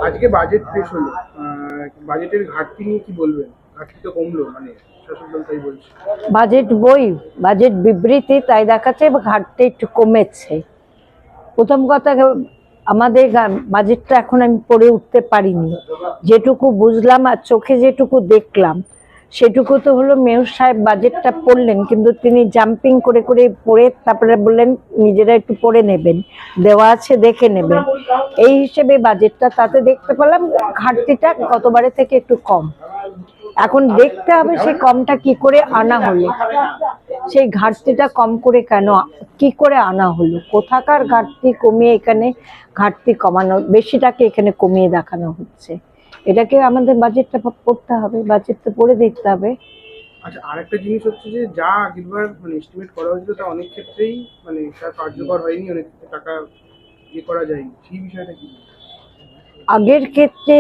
আজকে বাজেট পেশ হলো। বাজেটের ঘাটতি নিয়ে কি বলবেন? ঘাটতি তো কমলো, মানে শাসক দল তাই বলছে। বাজেট বিবৃতি তাই দেখাচ্ছে ঘাটতি একটু কমেছে। প্রথম কথা, আমাদের বাজেটটা এখন আমি পড়ে উঠতে পারিনি। যেটুকু বুঝলাম আর চোখে যেটুকু দেখলাম সেটুকু তো হলো মেয়র সাহেব বাজেটটা পড়লেন, কিন্তু তিনি জাম্পিং করে করে পড়ে তারপরে বললেন নিজেরা একটু পড়ে নেবেন, দেওয়া আছে দেখে নেবেন। এই হিসেবে বাজেটটা তাতে দেখতে পেলাম ঘাটতিটা গতবারের থেকে একটু কম। এখন দেখতে হবে সেই কমটা কি করে আনা হলো, সেই ঘাটতিটা কম করে কেন কি করে আনা হলো, কোথাকার ঘাটতি কমিয়ে এখানে ঘাটতি কমানো, বেশিটাকে এখানে কমিয়ে দেখানো হচ্ছে। এটাকে আমাদের বাজেটটা পড়তে হবে, বাজেটটা পড়ে দেখতে হবে। আচ্ছা, আরেকটা জিনিস হচ্ছে যে যা আগেরবার মানে এস্টিমেট করা হয়েছিল তা অনেক ক্ষেত্রেই মানে তা কার্যকর হয়নি, অনেক ক্ষেত্রে টাকা করা যায়নি, সেই বিষয়টা কি? আগের ক্ষেত্রে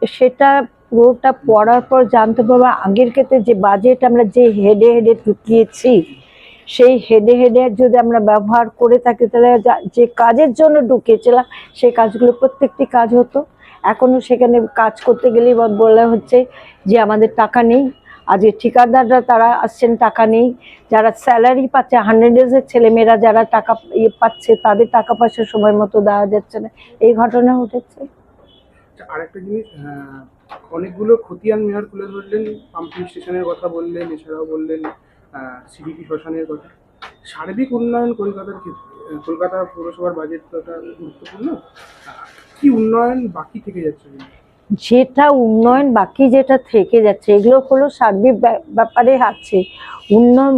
সেটা পুরোটা পড়ার পর জানতে পারবো। আগের ক্ষেত্রে যে বাজেট আমরা যে হেডে হেডে ঢুকিয়েছি, সেই হেডে হেডে যদি আমরা ব্যবহার করে থাকি তাহলে যে কাজের জন্য ঢুকিয়েছিলাম সেই কাজগুলো প্রত্যেকটি কাজ হতো। এখনো সেখানে কাজ করতে গেলেই বলা হচ্ছে যে আমাদের টাকা নেই। আজকে ঠিকাদাররা তারা আসছেন, টাকা নেই। যারা স্যালারি পাচ্ছে 100 ডেজের ছেলেমেয়েরা যারা টাকা পাচ্ছে তাদের টাকা পয়সা সময় মতো দেওয়া যাচ্ছে না, এই ঘটনা ঘটেছে। আরেকটা জিনিস, অনেকগুলো খতিয়ান মেয়র তুলে ধরলেন, পাম্পিং স্টেশনের কথা বললেন, এছাড়াও বললেন সিডিপি শ্মশানের কথা। সার্বিক উন্নয়ন কলকাতার ক্ষেত্রে কলকাতা পৌরসভার বাজেটটা গুরুত্বপূর্ণ। কি উন্নয়ন বাকি থেকে যাচ্ছে? যেটা উন্নয়ন বাকি যেটা থেকে যাচ্ছে এগুলো হলো সার্বিক ব্যাপারে আছে উন্নয়ন।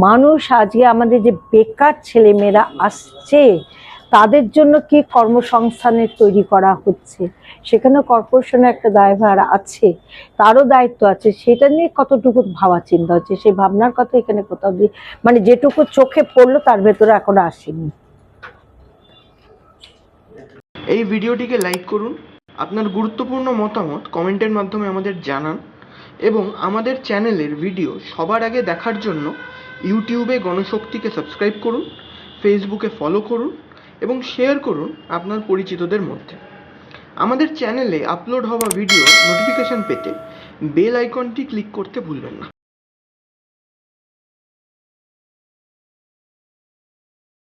মানুষ আজকে আমাদের যে বেকার ছেলেমেয়েরা আসছে তাদের জন্য কি কর্মসংস্থানের তৈরি করা হচ্ছে, সেখানে কর্পোরেশনের একটা দায়ভার আছে, তারও দায়িত্ব আছে। সেটা নিয়ে কতটুকু ভাবা চিন্তা হচ্ছে, সেই ভাবনার কথা এখানে কোথাও দিয়ে মানে যেটুকু চোখে পড়লো তার ভেতরে এখনো আসেনি। এই ভিডিওটিকে লাইক করুন, আপনার গুরুত্বপূর্ণ মতামত কমেন্টের মাধ্যমে আমাদের জানান এবং আমাদের চ্যানেলের ভিডিও সবার আগে দেখার জন্য ইউটিউবে গণশক্তিকে সাবস্ক্রাইব করুন, ফেসবুকে ফলো করুন এবং শেয়ার করুন আপনার পরিচিতদের মধ্যে। আমাদের চ্যানেলে আপলোড হওয়া ভিডিও নোটিফিকেশন পেতে বেল আইকনটি ক্লিক করতে ভুলবেন না।